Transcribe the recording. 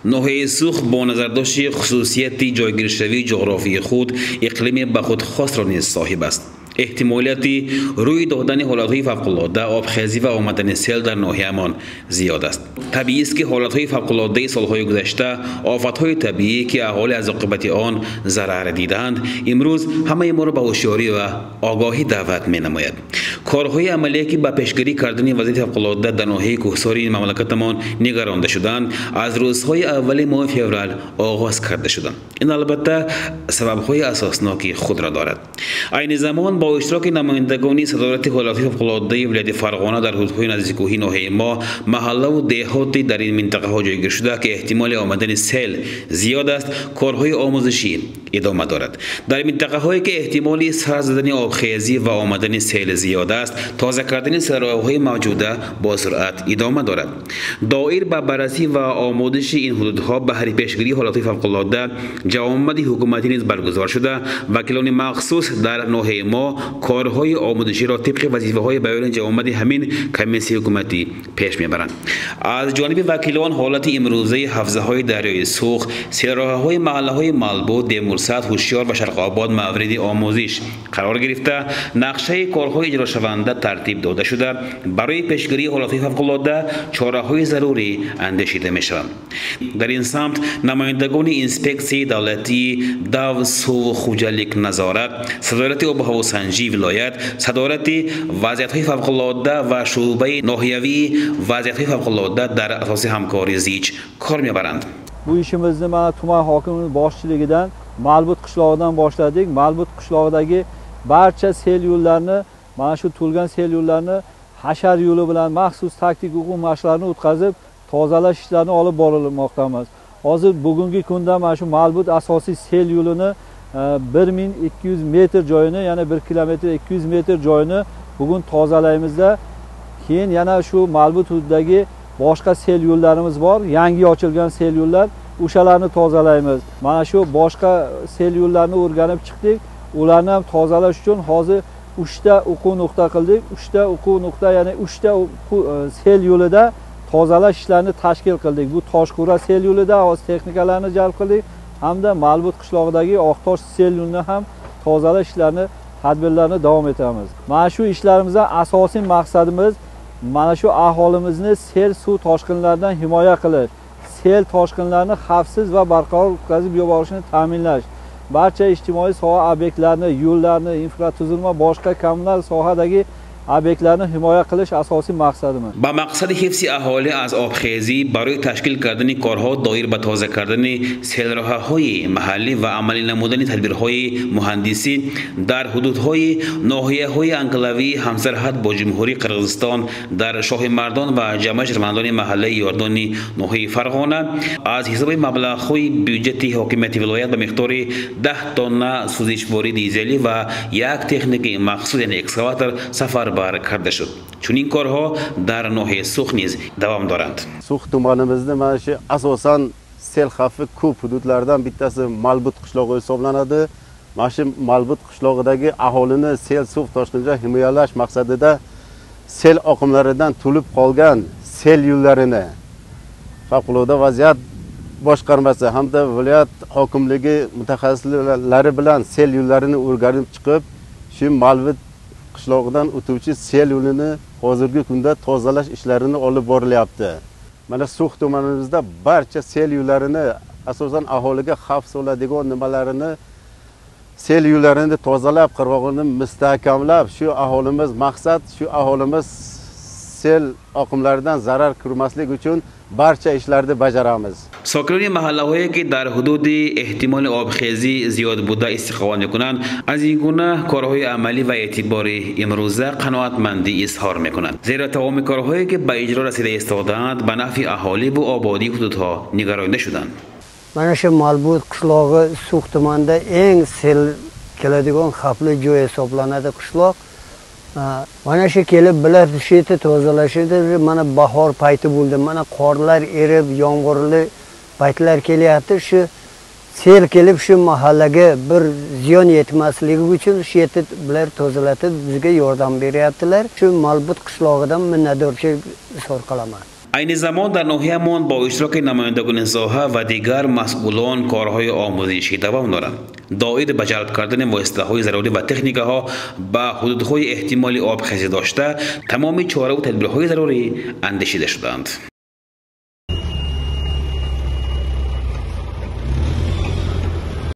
نوحه سوخت با نظرداشت خصوصیت جایگیرشوی جغرافی خود اقلیم به خود خاص را نیز صاحب است. احتمالیت روی دادن حالتهای فوق‌العاده آبخیزی و آمدن سیل در ناحیه‌مان زیاد است. طبیعی است که حالتهای فوق‌العاده سالهای گذشته، آفتهای طبیعی که اهالی از عاقبت آن ضرر دیدند، امروز همه ما را به هوشیاری و آگاهی دعوت می‌نماید. کارهای عملی که به پیشگیری کردن وضعیت فوق‌العاده در ناحیه کوهساری مملکتمان نگرانده شدند، از روزهای اول ماه فوریه آغاز کرده شدند. این البته سبب‌های اساسناکی خود را دارد. عین زمان با اشتراک نمایندگان صدارت حالتهای فوق‌العاده ولایت فرغانه در حدودهای نزدیکی ناحیه ما، محله و دهاتی در این منطقه ها جایگیر شده که احتمال آمدن سیل زیاد است، کارهای آموزشی ادامه دارد. در منطقه هایی که احتمال سر زدن آبخیزی و آمدن سیل زیاد است، تازه کردن سراهای موجوده با سرعت ادامه دارد. دایر به بررسی و آموزش این حدودها بهره پیشگیری حالتهای فوق‌العاده جوامع حکومتی نیز برگزار شده. وکیلان مخصوص در ناحیه ما کارهای آموزشی را طبق وظیفه‌های بیان جوامع همین کمیسیون حکومتی پیش میبرند. از جانب وکیلان حالت امروزه حوزه‌های دریای سرخ، سیل‌راه‌های محله‌های ملبو، دمرصد، هوشیار و شرق آباد مورد آموزش قرار گرفته، نقشه کارهای اجرا شونده ترتیب داده شده. برای پیشگیری حالت‌های فوق‌العاده چاره‌های ضروری اندیشیده می‌شود. در این سمت نمایندگان انسپکسی دولتی دو سو خوجلیک نظارت، صدارت آب و هواسنجی ولایت، صدارت وضعیت‌های فوق‌العاده و شعبه ناحیوی وضعیت‌های فوق‌العاده در اساس همکاری زیچ کار می‌برند. Bu ishimizni mana tuman hokimining boshchiligidan Malbut qishlog'idan boshladik. Malbut qishlog'idagi barcha sel yo'llarini, mana shu to'lgan sel yo'llarini hashar yo'li bilan maxsus taktik o'quv mashqlarini o'tkazib, tozalash ishlarini olib borilmoqdamiz. Hozir bugungi kunda mana shu Malbut asosiy sel yo'lini 1200 metr joyini, ya'ni 1 kilometr 200 metr joyini bugun tozalaymizda. Keyin yana shu Malbut hududidagi boshqa sel yo'llarimiz bor, yangi ochilgan sel yo'llar, o'shalarni tozalaymiz. Mana shu boshqa sel yo'llarini o'rganib chiqdik. Ularni ham tozalash uchun hozir 3 ta o'quv nuqta qildik. 3 ta o'quv nuqta, ya'ni 3 ta sel yo'lida tozalash ishlarini tashkil qildik. Bu Toshqura sel yo'lida o'z texnikalarni jalb qildik, hamda Malbut qishlog'idagi Oqtosh sel yo'lini ham tozalash ishlarini, tadbirlarni davom etamiz. Mana shu ishlarimizdan asosiy maqsadimiz mana shu aholimizni sel suv toshqinlaridan himoya qilish, sel toshqinlarini xavfsiz va barqaror o'tkazib yuborishni ta'minlash, barcha ijtimoiy soha obyektlarini, yo'llarni, infratuzilma, boshqa kommunal sohadagi obyektlarni himoya qilish asosiy maqsadimiz. با مقصد حفظ اهالی از آبخیزی برای تشکیل کردن کارها دایر به تازه کردن سیل‌راه‌های محلی و عملی نمودن تدبیرهای مهندسی در حدودهای ناحیه‌های انکلاوی همسرحد با جمهوری قرقیزستان در شاه مردان و جمع شهروندان محله یاردانی ناحیه فرغانه از حساب مبلغ‌های بودجت حکومت ولایت به مقدار 10 تن سوزشواری دیزلی و یک تکنیک مخصوص یعنی اکسکاواتور سفر کرده شد. چون این کارها در ناحیه سوخت نیز دوام دارند. سوخت tumanimizda mana shu asosan sel xavfi ko'p hududlardan bittasi Malbut qishlog'i hisoblanadi. Mana shu Malbut qishlog'idagi aholini sel suv toshqinidan himoyalash maqsadida sel oqimlaridan to'lib qolgan sel yo'llarini favqulodda vaziyat boshqarmasi hamda viloyat hokimligi mutaxassislari bilan sel yo'llarini o'rganib chiqib, shu Malbut qishlog'idan o'tuvchi sel yo'lini hozirgi kunda tozalash ishlarini olib borilyapti. Mana So'x tumanimizda barcha sel yo'llarini, asosan aholiga xavf soladigan nimalarini, sel yo'llarini tozalab, qirg'oqni mustahkamlab, shu aholimiz maqsad, shu aholimiz sel oqimlaridan zarar ko'rmaslik uchun barcha ishlarni bajaramiz. ساکنان محله‌هایی که در حدود احتمال آبخیزی زیاد بوده استقامت می‌کنند، از این گونه کارهای عملی و اعتباری امروزه قناعتمندی اظهار می‌کنند. زیرا تمام کارهایی که به اجرا رسیده استادند به نفع اهالی و آبادی حدودها نگرانده شدند. Mana shu Malbut qishlog'i So'x tumanida eng sel keladigan xavfli joy hisoblanadi qishloq. Mana shu kelib bular ishini tozalashida, mana bahor payti bo'ldi. Mana qorlar erib, yomg'irli paytlar kelyapti. Shu sel kelib shu mahallaga bir ziyon yetmasligi uchun shu yerda bular tozalatib bizga yordam beryaptilar. Shu Malbut qishlog'idan minnatdorchilik izhor qilaman. این زمان در ناحیه‌مان با اشتراک نمایندگان ساحه و دیگر مسئولان کارهای آموزشی دوام دارند. دایر به جلب کردن واسطه‌های ضروری و تکنیک‌ها به حدودهای احتمالی آبخیزی داشته تمام چاره و تدبیرهای ضروری اندیشیده شدند.